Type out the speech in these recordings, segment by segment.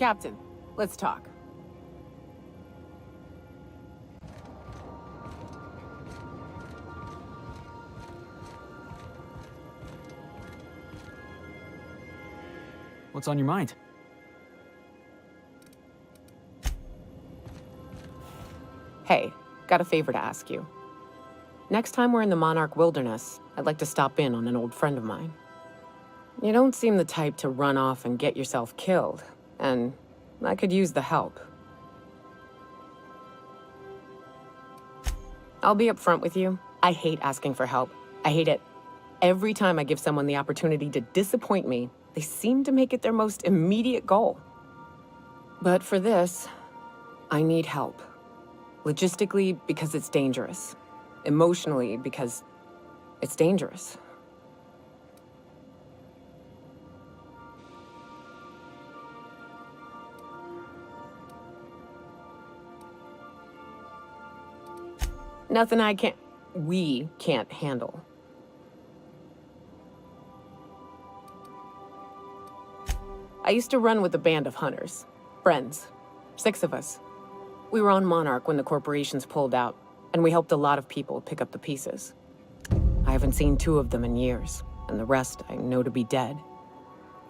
Captain, let's talk. What's on your mind? Hey, got a favor to ask you. Next time we're in the Monarch Wilderness, I'd like to stop in on an old friend of mine. You don't seem the type to run off and get yourself killed, and I could use the help. I'll be upfront with you. I hate asking for help. I hate it. Every time I give someone the opportunity to disappoint me, they seem to make it their most immediate goal. But for this, I need help. Logistically, because it's dangerous. Emotionally, because it's dangerous. Nothing we can't handle. I used to run with a band of hunters. Friends. 6 of us. We were on Monarch when the corporations pulled out, and we helped a lot of people pick up the pieces. I haven't seen 2 of them in years, and the rest I know to be dead.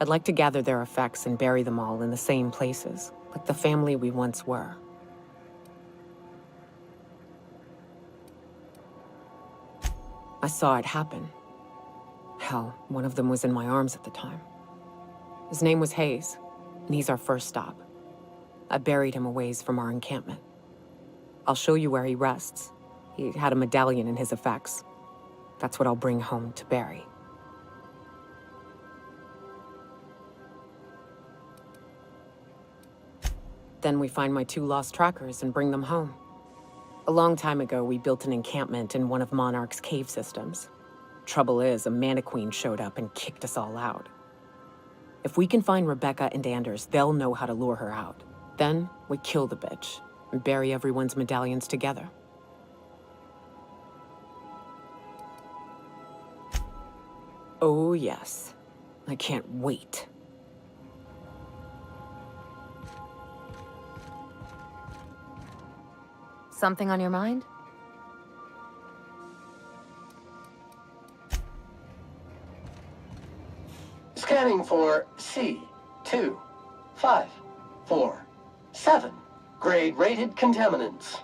I'd like to gather their effects and bury them all in the same places, like the family we once were. I saw it happen. Hell, one of them was in my arms at the time. His name was Hayes, and he's our first stop. I buried him a ways from our encampment. I'll show you where he rests. He had a medallion in his effects. That's what I'll bring home to Barry. Then we find my 2 lost trackers and bring them home. A long time ago, we built an encampment in one of Monarch's cave systems. Trouble is, a Mantiqueen showed up and kicked us all out. If we can find Rebecca and Anders, they'll know how to lure her out. Then, we kill the bitch and bury everyone's medallions together. Oh yes. I can't wait. Something on your mind? Scanning for C2547. Grade rated contaminants.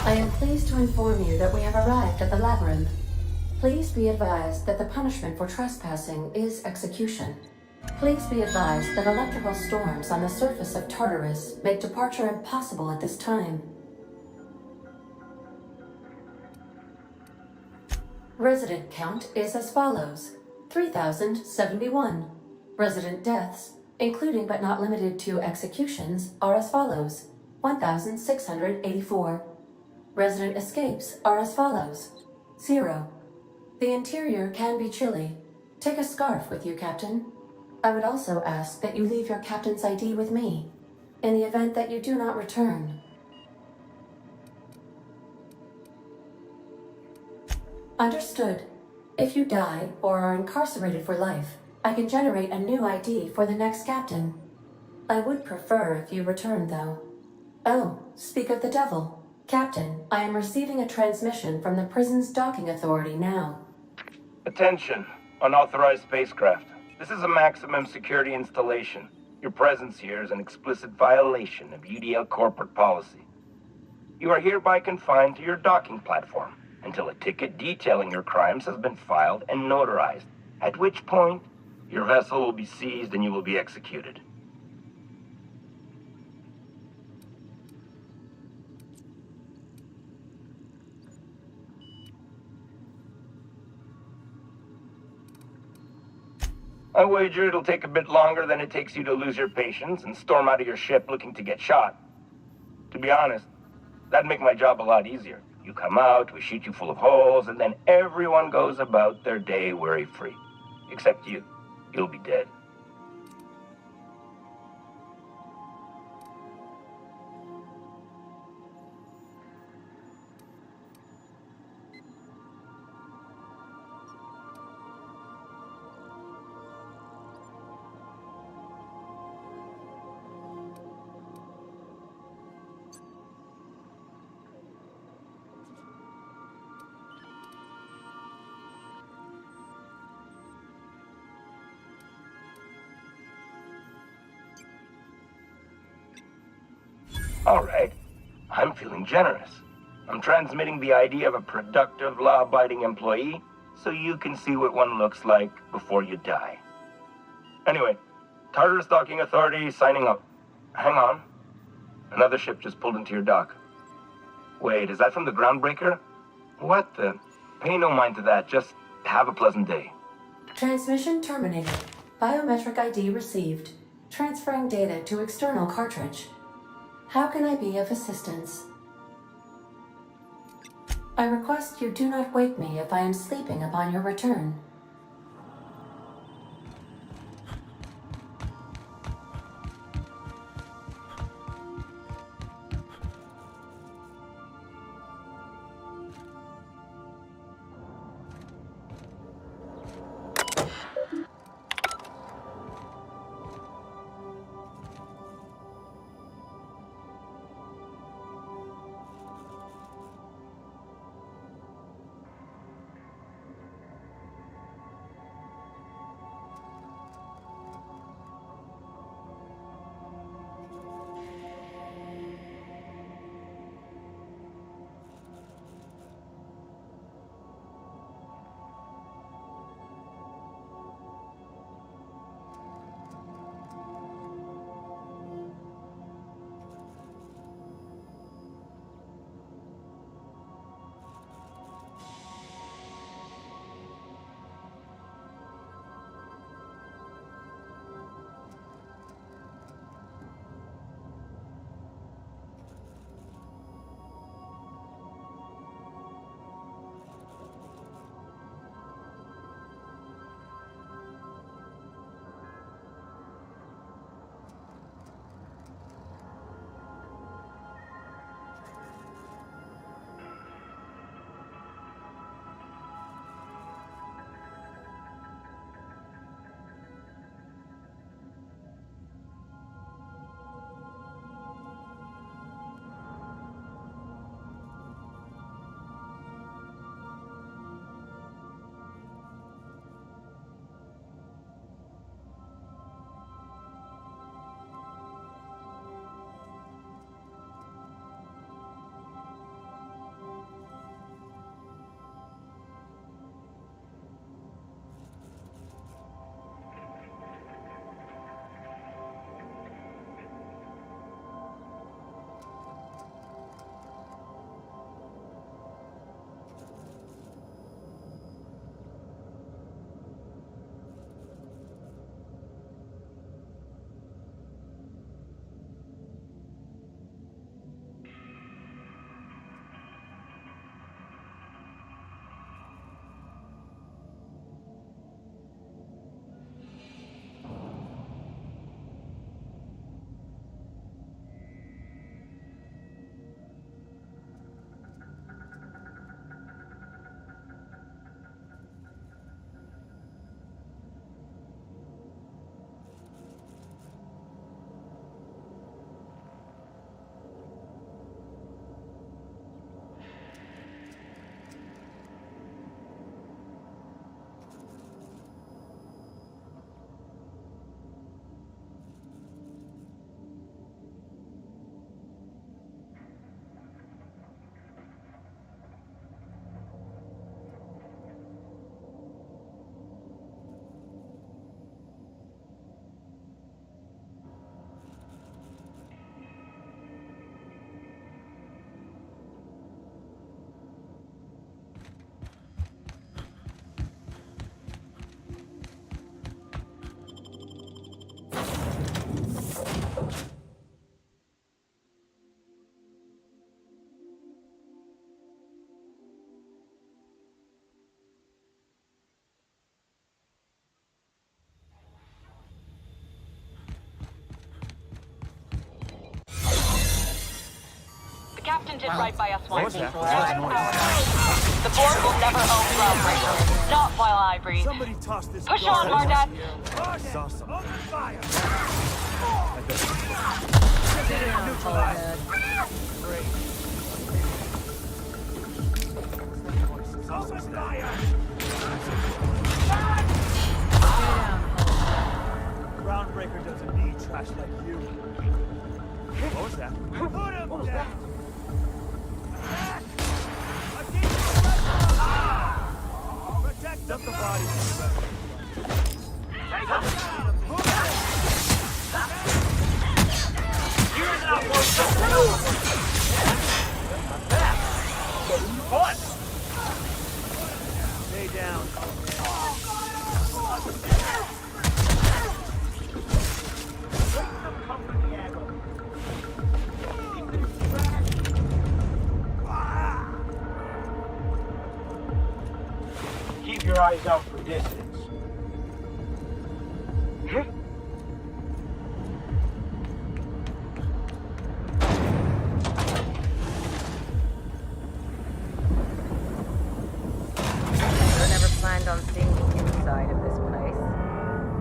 I am pleased to inform you that we have arrived at the labyrinth. Please be advised that the punishment for trespassing is execution. Please be advised that electrical storms on the surface of Tartarus make departure impossible at this time. Resident count is as follows: 3,071. Resident deaths, including but not limited to executions, are as follows: 1,684. Resident escapes are as follows: 0. The interior can be chilly. Take a scarf with you, Captain. I would also ask that you leave your captain's ID with me, in the event that you do not return. Understood. If you die or are incarcerated for life, I can generate a new ID for the next captain. I would prefer if you returned, though. Oh, speak of the devil. Captain, I am receiving a transmission from the prison's docking authority now. Attention, unauthorized spacecraft. This is a maximum security installation. Your presence here is an explicit violation of UDL corporate policy. You are hereby confined to your docking platform until a ticket detailing your crimes has been filed and notarized, at which point your vessel will be seized and you will be executed. I wager it'll take a bit longer than it takes you to lose your patience and storm out of your ship looking to get shot. To be honest, that'd make my job a lot easier. You come out, we shoot you full of holes, and then everyone goes about their day worry-free. Except you. You'll be dead. All right. I'm feeling generous. I'm transmitting the ID of a productive, law-abiding employee so you can see what one looks like before you die. Anyway, Tartarus Docking Authority signing up. Hang on. Another ship just pulled into your dock. Wait, is that from the Groundbreaker? What the? Pay no mind to that. Just have a pleasant day. Transmission terminated. Biometric ID received. Transferring data to external cartridge. How can I be of assistance? I request you do not wake me if I am sleeping upon your return. captain did right by us once. What was that noise? The board will never own Groundbreaker. Not while I breathe. Somebody toss this Push guard on, Mardet. I saw something. Open fire! Neutralized. Great. Open fire! Groundbreaker doesn't need trash like you. What was that? Put him down! Attack! Protect the body. Take him down! You're not worth the move! What? Stay down. Keep your eyes out for distance. Never planned on seeing the inside of this place.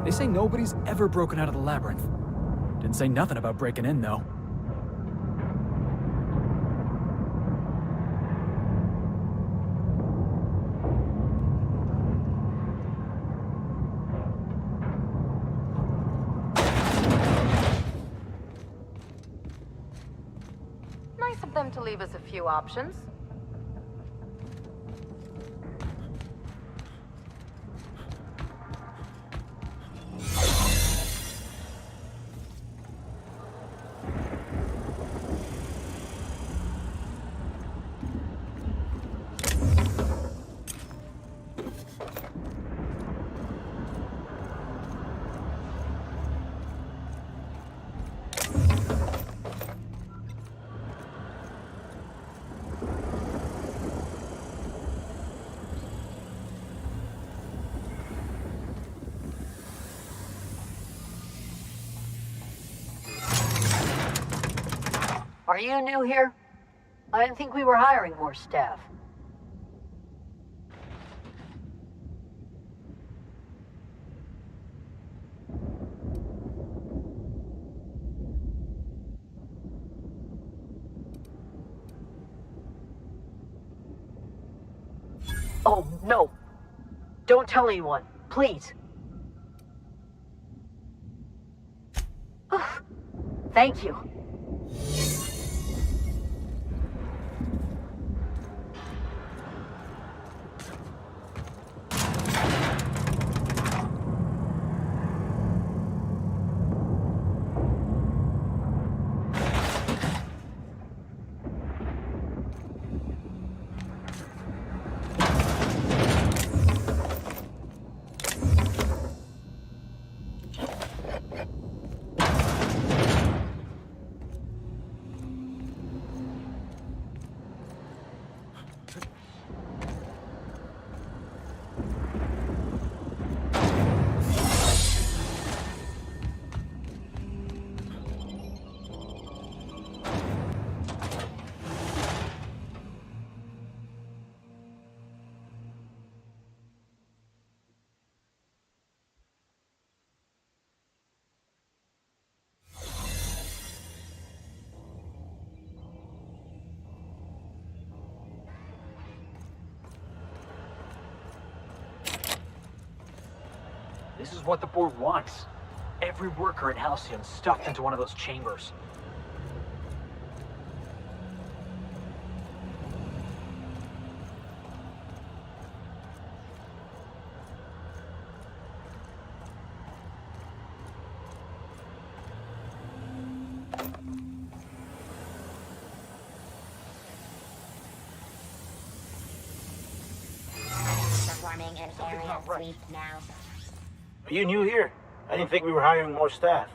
They say nobody's ever broken out of the labyrinth. Didn't say nothing about breaking in, though. Nice of them to leave us a few options. Are you new here? I didn't think we were hiring more staff. Oh, no. Don't tell anyone, please. Thank you. This is what the board wants. Every worker in Halcyon stuffed into one of those chambers. Performing an area sweep now. Are you new here? I didn't think we were hiring more staff.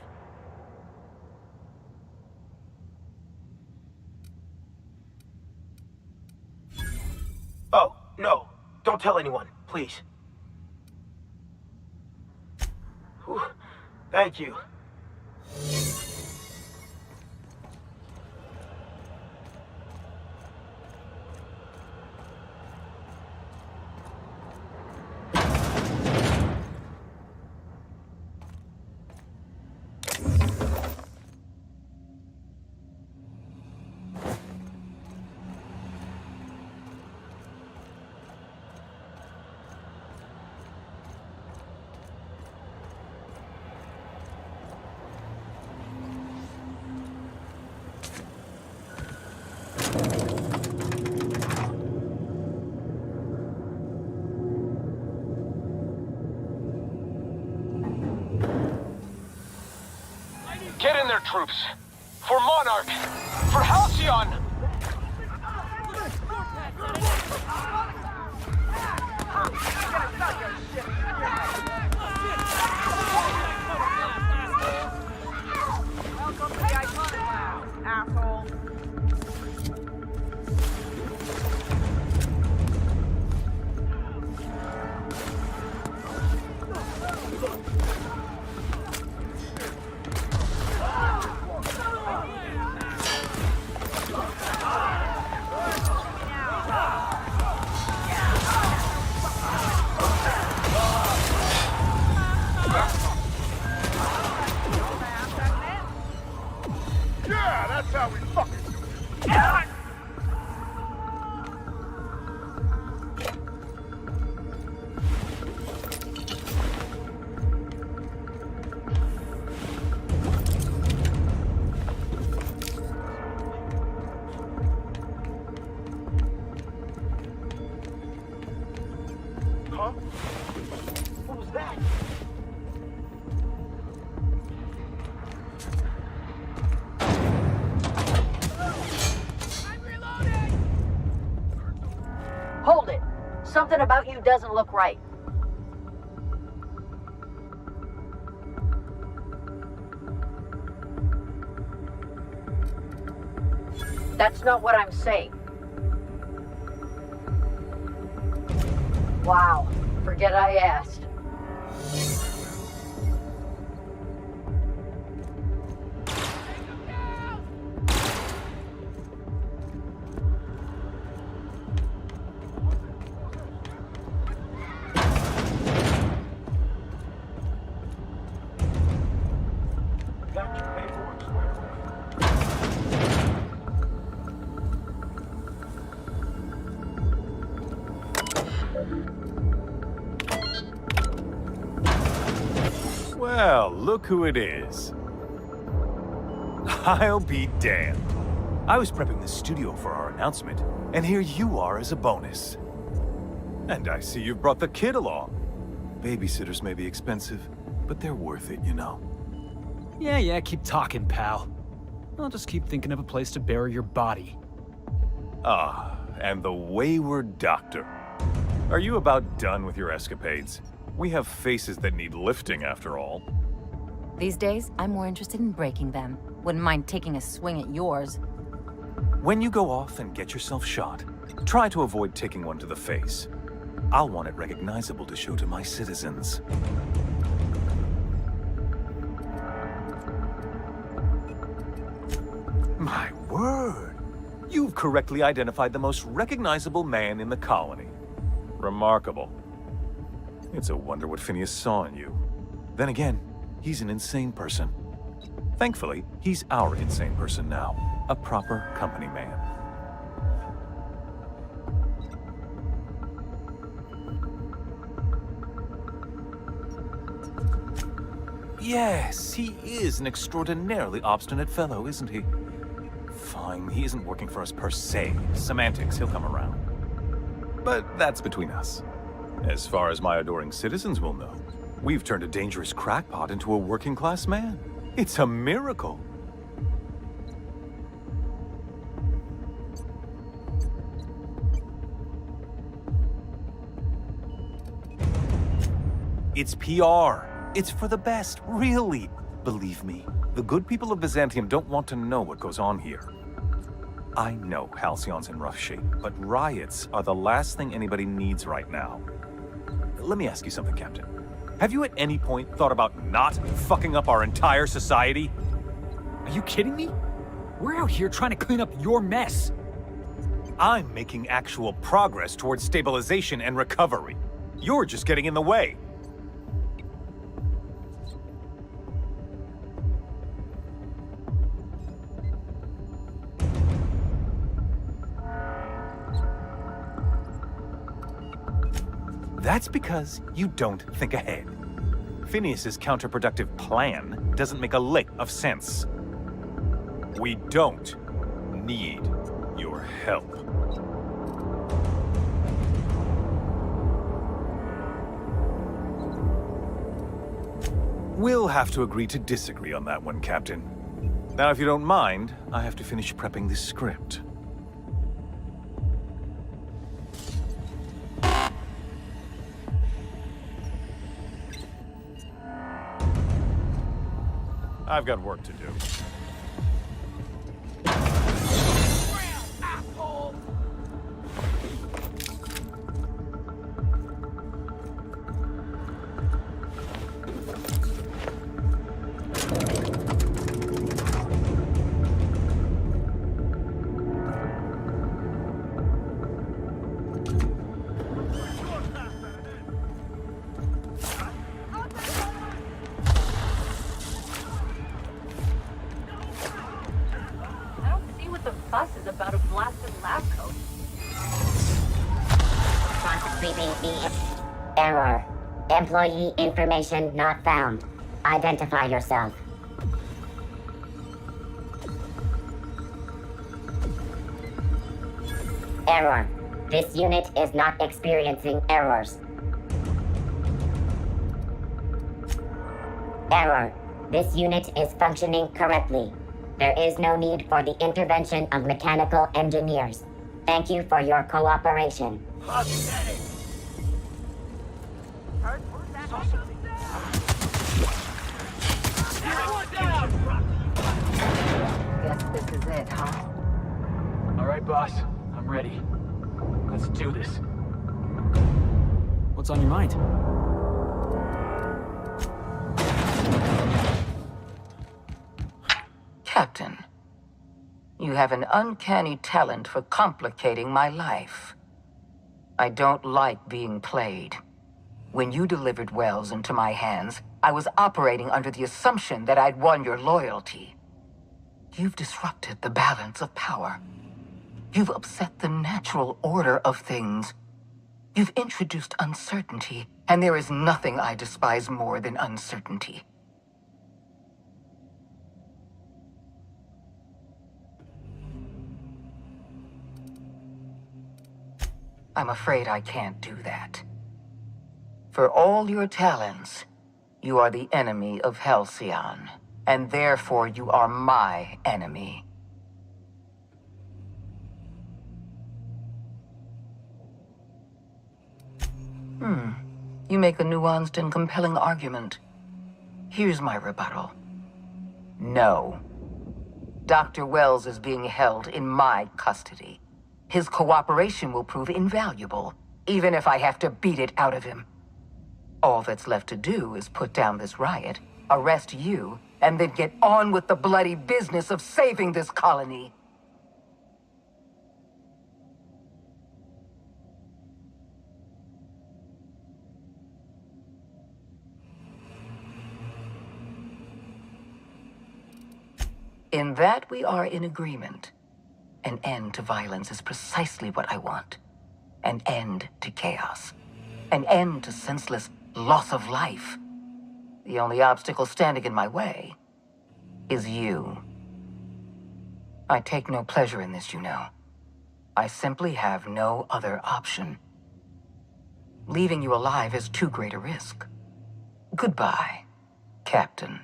Oh, no. Don't tell anyone, please. Whew. Thank you. their troops. For Monarch. For Halcyon. Welcome to the iconic lounge, asshole. Yeah, that's how we fucking do it. Huh? What was that? Hold it. Something about you doesn't look right. That's not what I'm saying. Wow. Forget I asked. Got your paperwork squared away. Well, look who it is. I'll be damned. I was prepping the studio for our announcement, and here you are as a bonus. And I see you've brought the kid along. Babysitters may be expensive, but they're worth it, you know. Yeah, keep talking, pal. I'll just keep thinking of a place to bury your body. Ah, and the wayward doctor. Are you about done with your escapades? We have faces that need lifting, after all. These days, I'm more interested in breaking them. Wouldn't mind taking a swing at yours. When you go off and get yourself shot, try to avoid taking one to the face. I'll want it recognizable to show to my citizens. My word! You've correctly identified the most recognizable man in the colony. Remarkable. It's a wonder what Phineas saw in you. Then again, he's an insane person. Thankfully, he's our insane person now. A proper company man. Yes, he is an extraordinarily obstinate fellow, isn't he? Fine, he isn't working for us per se. Semantics, he'll come around. But that's between us. As far as my adoring citizens will know, we've turned a dangerous crackpot into a working-class man. It's a miracle. It's PR. It's for the best, really. Believe me, the good people of Byzantium don't want to know what goes on here. I know Halcyon's in rough shape, but riots are the last thing anybody needs right now. Let me ask you something, Captain. Have you at any point thought about not fucking up our entire society? Are you kidding me? We're out here trying to clean up your mess. I'm making actual progress towards stabilization and recovery. You're just getting in the way. That's because you don't think ahead. Phineas's counterproductive plan doesn't make a lick of sense. We don't need your help. We'll have to agree to disagree on that one, Captain. Now, if you don't mind, I have to finish prepping this script. I've got work to do. About a blasted lab coat. Error. Employee information not found. Identify yourself. Error. This unit is not experiencing errors. Error. This unit is functioning correctly. There is no need for the intervention of mechanical engineers. Thank you for your cooperation. Pathetic. Guess this is it, huh? All right, boss. I'm ready. Let's do this. What's on your mind? Captain, you have an uncanny talent for complicating my life. I don't like being played. When you delivered Wells into my hands, I was operating under the assumption that I'd won your loyalty. You've disrupted the balance of power. You've upset the natural order of things. You've introduced uncertainty, and there is nothing I despise more than uncertainty. I'm afraid I can't do that. For all your talents, you are the enemy of Halcyon, and therefore you are my enemy. You make a nuanced and compelling argument. Here's my rebuttal. No. Dr. Wells is being held in my custody. His cooperation will prove invaluable, even if I have to beat it out of him. All that's left to do is put down this riot, arrest you, and then get on with the bloody business of saving this colony. In that we are in agreement. An end to violence is precisely what I want. An end to chaos. An end to senseless loss of life. The only obstacle standing in my way is you. I take no pleasure in this, you know. I simply have no other option. Leaving you alive is too great a risk. Goodbye, Captain.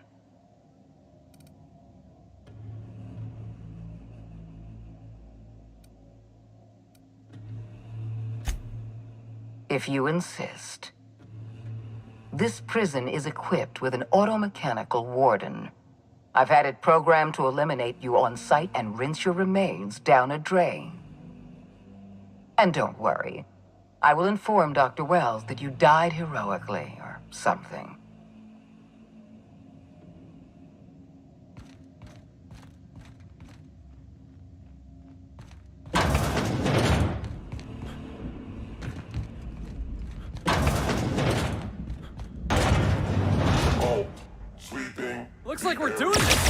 If you insist. This prison is equipped with an automechanical warden. I've had it programmed to eliminate you on sight and rinse your remains down a drain. And don't worry. I will inform Dr. Wells that you died heroically or something. Looks like we're doing this!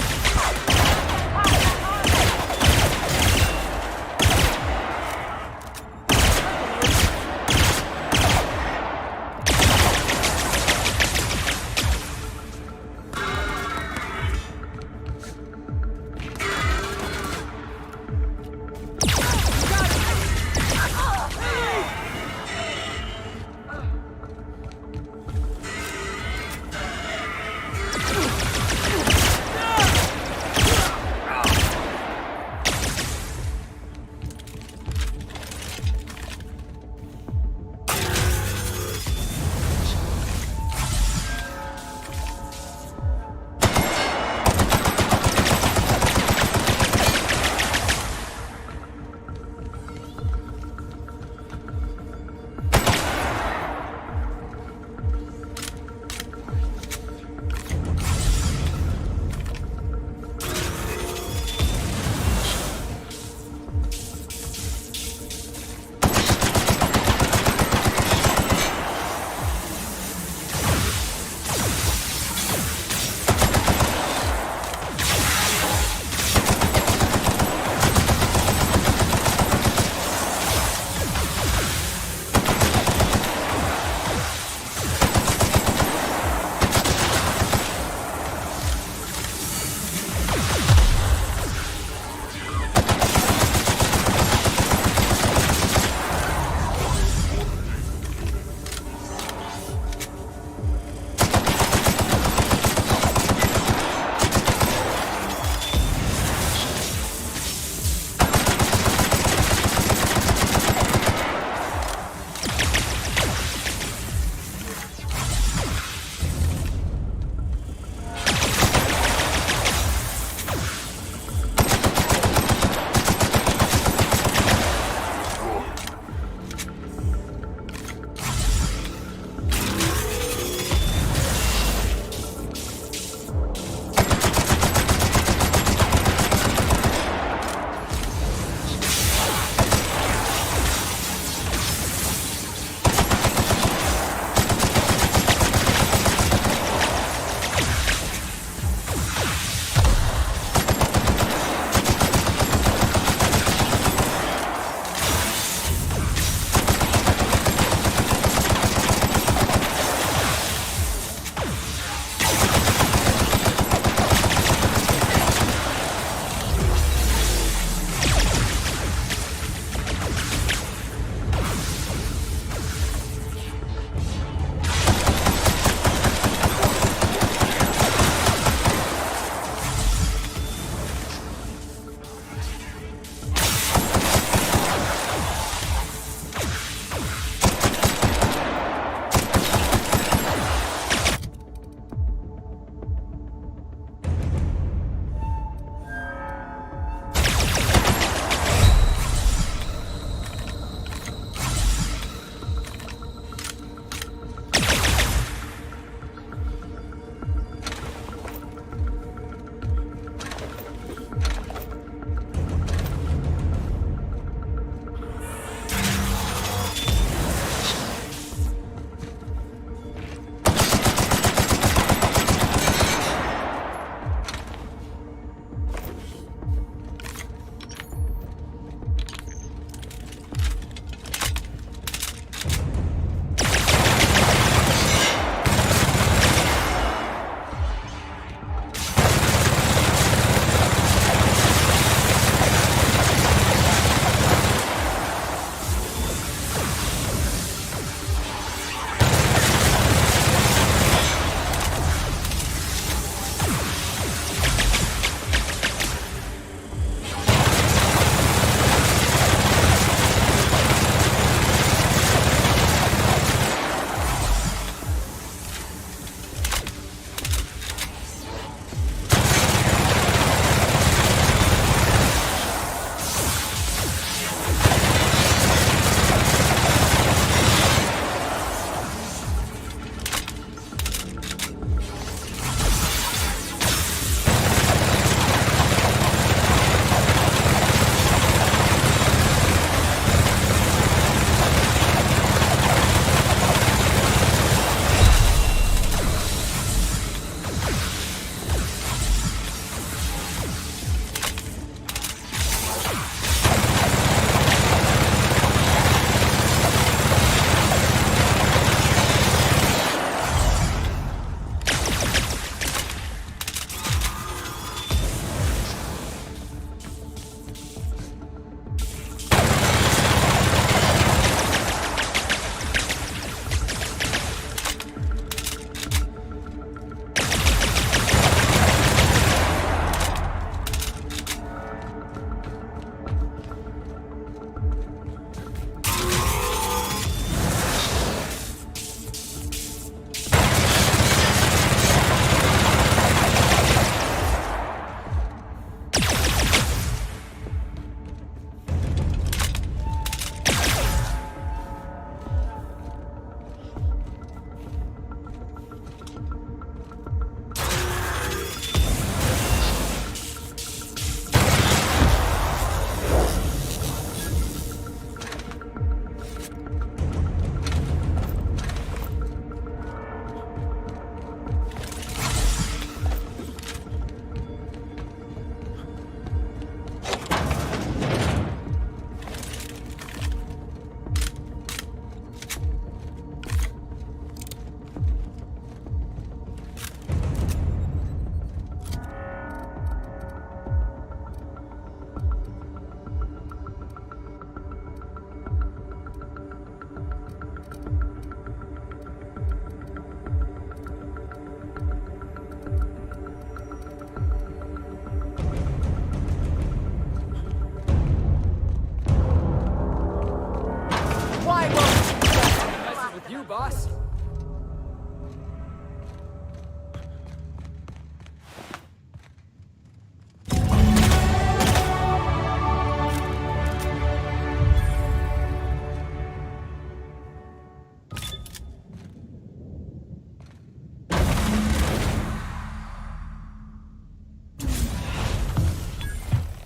boss.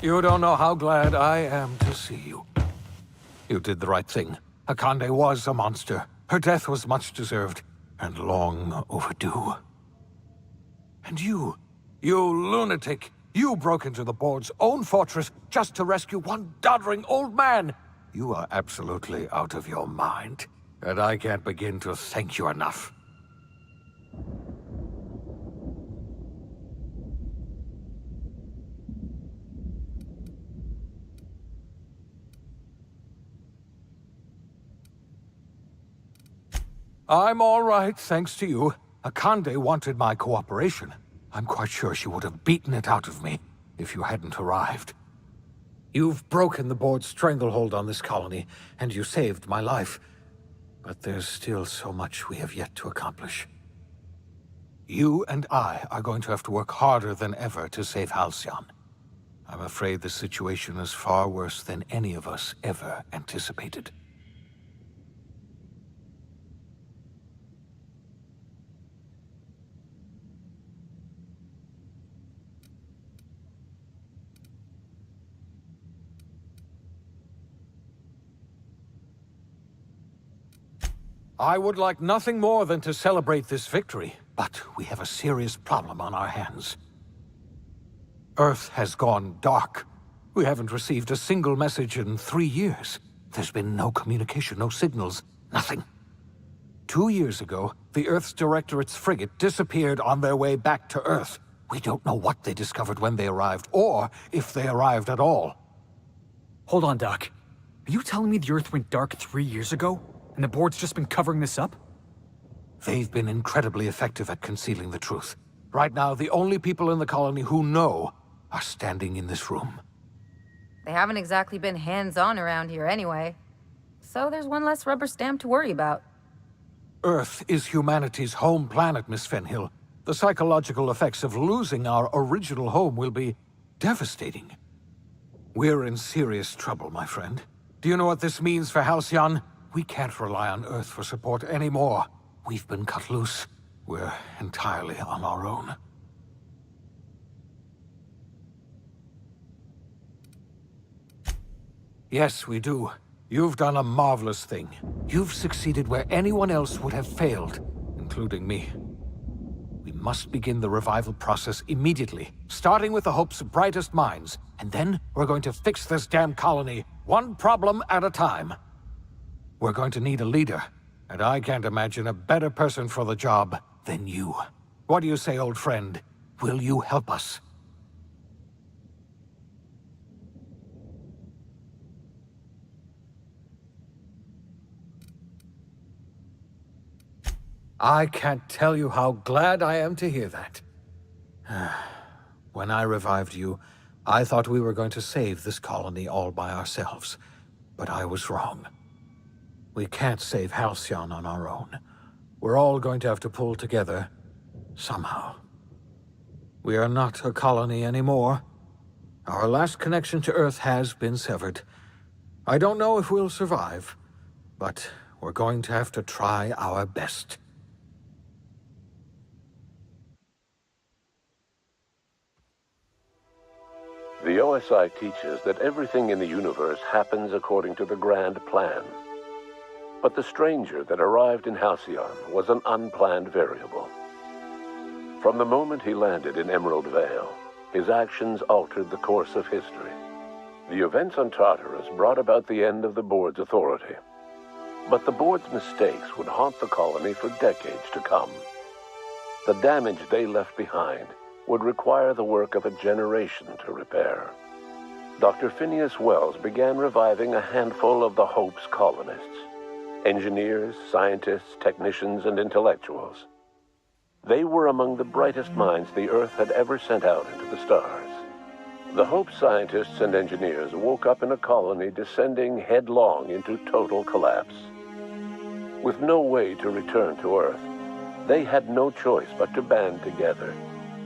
You don't know how glad I am to see you. You did the right thing. Akande was a monster. Her death was much deserved, and long overdue. And you lunatic, you broke into the board's own fortress just to rescue one doddering old man. You are absolutely out of your mind, and I can't begin to thank you enough. I'm all right, thanks to you. Akande wanted my cooperation. I'm quite sure she would have beaten it out of me if you hadn't arrived. You've broken the board's stranglehold on this colony, and you saved my life. But there's still so much we have yet to accomplish. You and I are going to have to work harder than ever to save Halcyon. I'm afraid the situation is far worse than any of us ever anticipated. I would like nothing more than to celebrate this victory, but we have a serious problem on our hands. Earth has gone dark. We haven't received a single message in 3 years. There's been no communication, no signals, nothing. 2 years ago, the Earth's Directorate's frigate disappeared on their way back to Earth. We don't know what they discovered when they arrived, or if they arrived at all. Hold on, Doc. Are you telling me the Earth went dark 3 years ago? And the board's just been covering this up? They've been incredibly effective at concealing the truth. Right now, the only people in the colony who know are standing in this room. They haven't exactly been hands-on around here anyway. So there's one less rubber stamp to worry about. Earth is humanity's home planet, Miss Fenhill. The psychological effects of losing our original home will be devastating. We're in serious trouble, my friend. Do you know what this means for Halcyon? We can't rely on Earth for support anymore. We've been cut loose. We're entirely on our own. Yes, we do. You've done a marvelous thing. You've succeeded where anyone else would have failed, including me. We must begin the revival process immediately, starting with the Hope's brightest minds, and then we're going to fix this damn colony, one problem at a time. We're going to need a leader, and I can't imagine a better person for the job than you. What do you say, old friend? Will you help us? I can't tell you how glad I am to hear that. When I revived you, I thought we were going to save this colony all by ourselves, but I was wrong. We can't save Halcyon on our own. We're all going to have to pull together, somehow. We are not a colony anymore. Our last connection to Earth has been severed. I don't know if we'll survive, but we're going to have to try our best. The OSI teaches that everything in the universe happens according to the grand plan. But the stranger that arrived in Halcyon was an unplanned variable. From the moment he landed in Emerald Vale, his actions altered the course of history. The events on Tartarus brought about the end of the board's authority. But the board's mistakes would haunt the colony for decades to come. The damage they left behind would require the work of a generation to repair. Dr. Phineas Wells began reviving a handful of the Hope's colonists. Engineers, scientists, technicians, and intellectuals. They were among the brightest minds the Earth had ever sent out into the stars. The Hope scientists and engineers woke up in a colony descending headlong into total collapse. with no way to return to Earth, they had no choice but to band together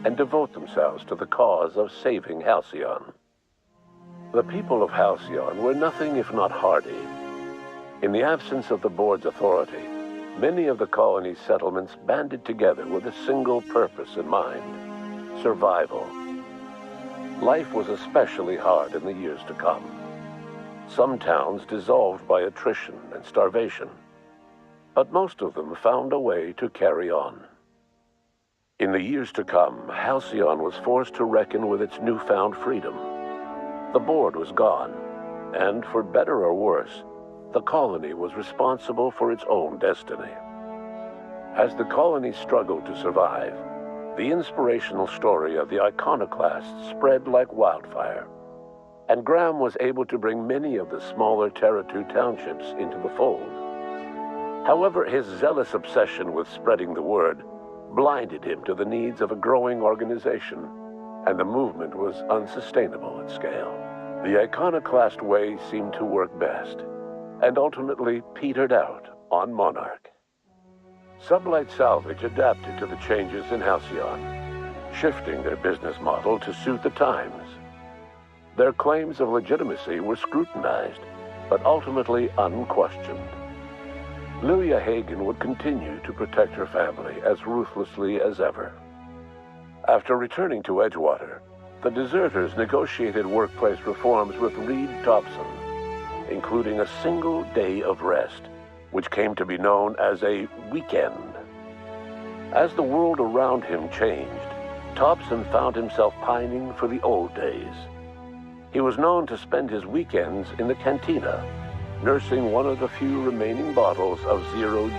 and devote themselves to the cause of saving Halcyon. The people of Halcyon were nothing if not hardy. In the absence of the board's authority, many of the colony's settlements banded together with a single purpose in mind: survival. Life was especially hard in the years to come. Some towns dissolved by attrition and starvation, but most of them found a way to carry on. In the years to come, Halcyon was forced to reckon with its newfound freedom. The board was gone, and for better or worse, the colony was responsible for its own destiny. As the colony struggled to survive, the inspirational story of the iconoclasts spread like wildfire, and Graham was able to bring many of the smaller Terra-2 townships into the fold. However, his zealous obsession with spreading the word blinded him to the needs of a growing organization, and the movement was unsustainable at scale. The iconoclast way seemed to work best, and ultimately petered out on Monarch. Sublight Salvage adapted to the changes in Halcyon, shifting their business model to suit the times. Their claims of legitimacy were scrutinized, but ultimately unquestioned. Lilia Hagen would continue to protect her family as ruthlessly as ever. After returning to Edgewater, the deserters negotiated workplace reforms with Reed Thompson, including a single day of rest, which came to be known as a weekend. As the world around him changed, Thompson found himself pining for the old days. He was known to spend his weekends in the cantina, nursing one of the few remaining bottles of Zero-G,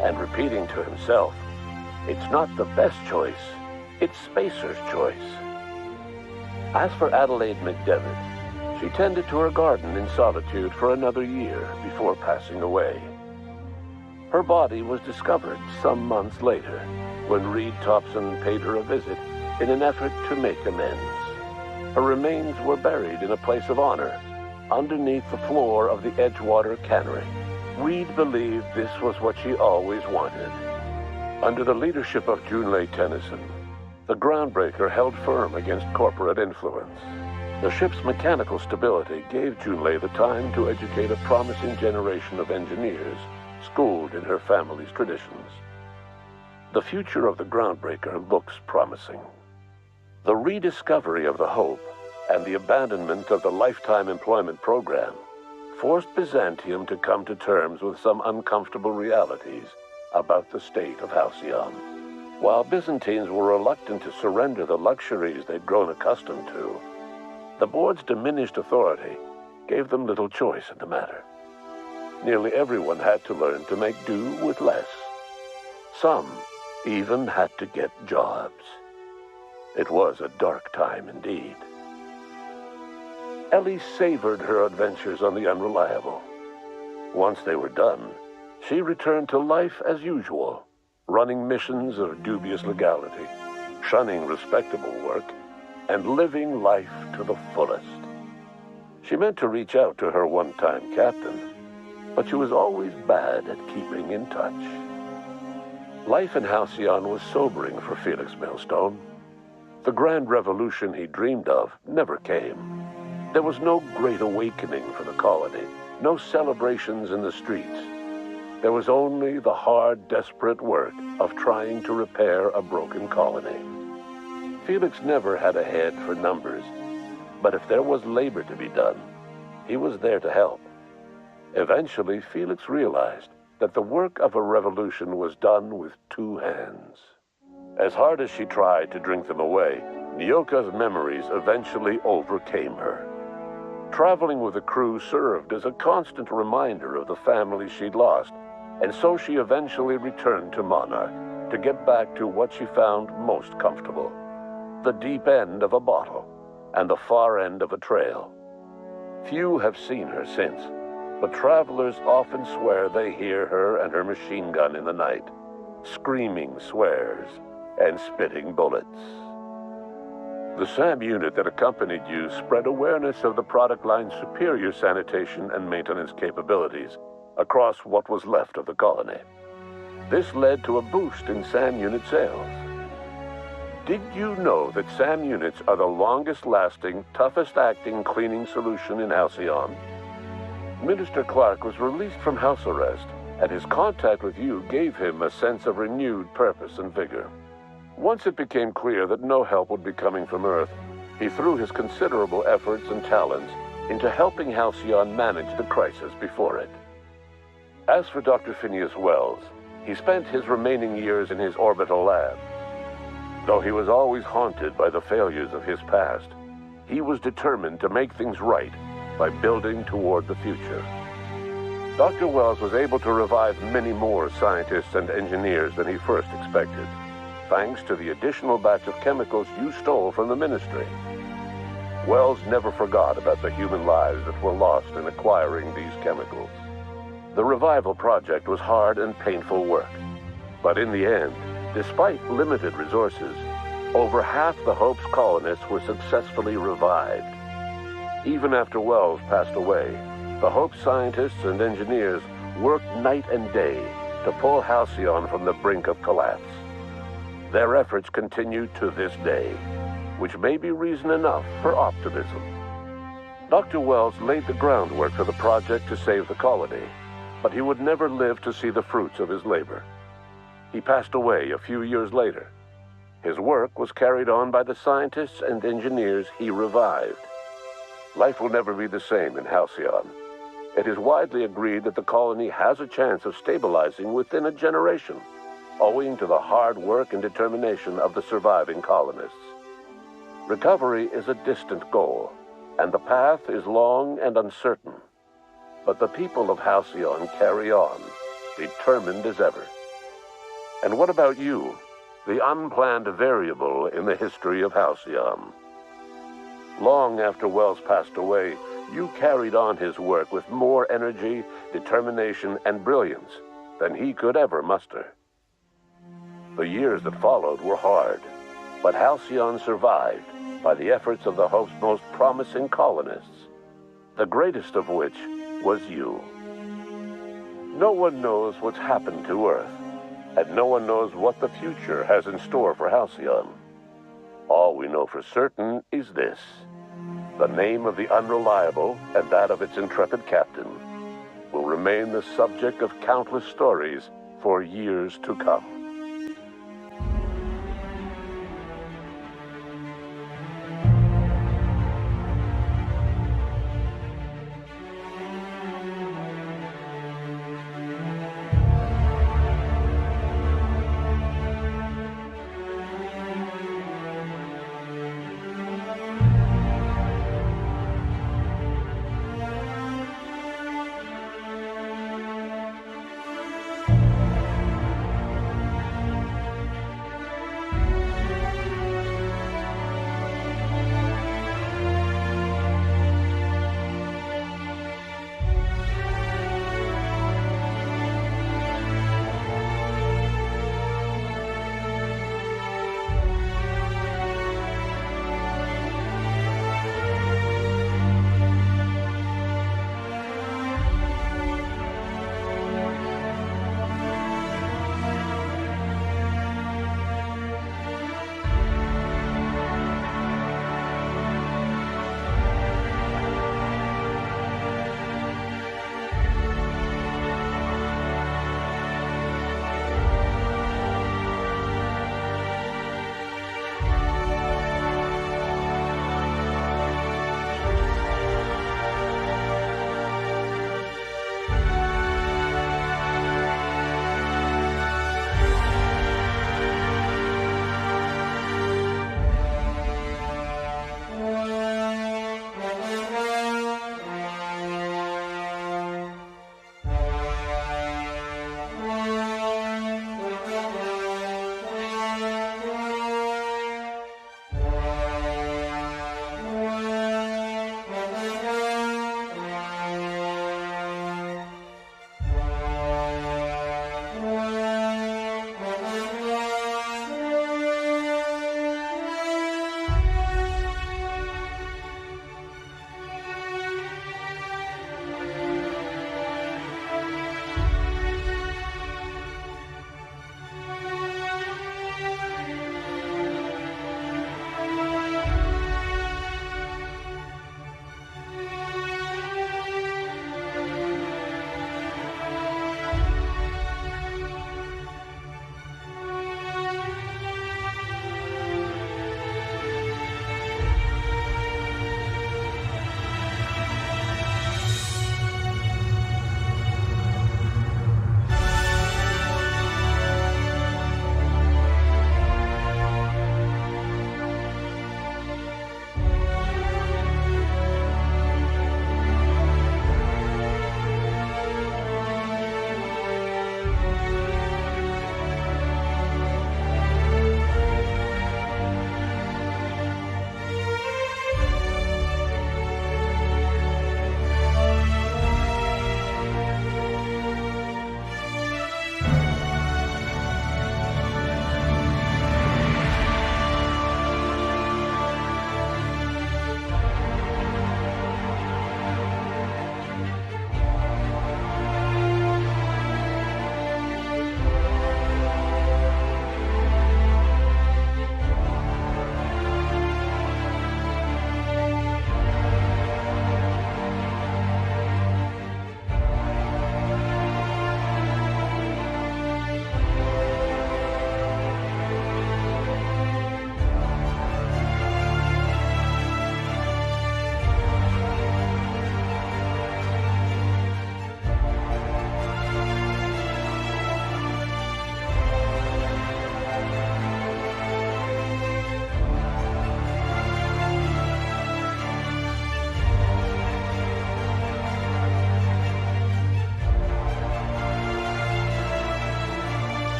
and repeating to himself, "It's not the best choice, it's Spacer's choice." As for Adelaide McDevitt, she tended to her garden in solitude for another year before passing away. Her body was discovered some months later, when Reed Thompson paid her a visit in an effort to make amends. Her remains were buried in a place of honor, underneath the floor of the Edgewater Cannery. Reed believed this was what she always wanted. Under the leadership of Junlei Tennyson, the groundbreaker held firm against corporate influence. The ship's mechanical stability gave Junlei the time to educate a promising generation of engineers, schooled in her family's traditions. The future of the groundbreaker looks promising. The rediscovery of the Hope and the abandonment of the lifetime employment program forced Byzantium to come to terms with some uncomfortable realities about the state of Halcyon. While Byzantines were reluctant to surrender the luxuries they'd grown accustomed to, the board's diminished authority gave them little choice in the matter. Nearly everyone had to learn to make do with less. Some even had to get jobs. It was a dark time indeed. Ellie savored her adventures on the Unreliable. Once they were done, she returned to life as usual, running missions of dubious legality, shunning respectable work, and living life to the fullest. She meant to reach out to her one-time captain, but she was always bad at keeping in touch. Life in Halcyon was sobering for Felix Millstone. The grand revolution he dreamed of never came. There was no great awakening for the colony, no celebrations in the streets. There was only the hard, desperate work of trying to repair a broken colony. Felix never had a head for numbers, but if there was labor to be done, he was there to help. Eventually, Felix realized that the work of a revolution was done with two hands. As hard as she tried to drink them away, Nyoka's memories eventually overcame her. Traveling with the crew served as a constant reminder of the family she'd lost, and so she eventually returned to Monarch to get back to what she found most comfortable: the deep end of a bottle and the far end of a trail. Few have seen her since, but travelers often swear they hear her and her machine gun in the night, screaming swears and spitting bullets. The SAM unit that accompanied you spread awareness of the product line's superior sanitation and maintenance capabilities across what was left of the colony. This led to a boost in SAM unit sales. Did you know that SAM units are the longest-lasting, toughest-acting cleaning solution in Halcyon? Minister Clark was released from house arrest, and his contact with you gave him a sense of renewed purpose and vigor. Once it became clear that no help would be coming from Earth, he threw his considerable efforts and talents into helping Halcyon manage the crisis before it. As for Dr. Phineas Wells, he spent his remaining years in his orbital lab. Though he was always haunted by the failures of his past, he was determined to make things right by building toward the future. Dr. Wells was able to revive many more scientists and engineers than he first expected, thanks to the additional batch of chemicals you stole from the Ministry. Wells never forgot about the human lives that were lost in acquiring these chemicals. The revival project was hard and painful work, but in the end, despite limited resources, over half the Hope's colonists were successfully revived. Even after Wells passed away, the Hope scientists and engineers worked night and day to pull Halcyon from the brink of collapse. Their efforts continue to this day, which may be reason enough for optimism. Dr. Wells laid the groundwork for the project to save the colony, but he would never live to see the fruits of his labor. He passed away a few years later. His work was carried on by the scientists and engineers he revived. Life will never be the same in Halcyon. It is widely agreed that the colony has a chance of stabilizing within a generation, owing to the hard work and determination of the surviving colonists. Recovery is a distant goal, and the path is long and uncertain. But the people of Halcyon carry on, determined as ever. And what about you, the unplanned variable in the history of Halcyon? Long after Wells passed away, you carried on his work with more energy, determination, and brilliance than he could ever muster. The years that followed were hard, but Halcyon survived by the efforts of the Hope's most promising colonists, the greatest of which was you. No one knows what's happened to Earth, and no one knows what the future has in store for Halcyon. All we know for certain is this: the name of the Unreliable and that of its intrepid captain will remain the subject of countless stories for years to come.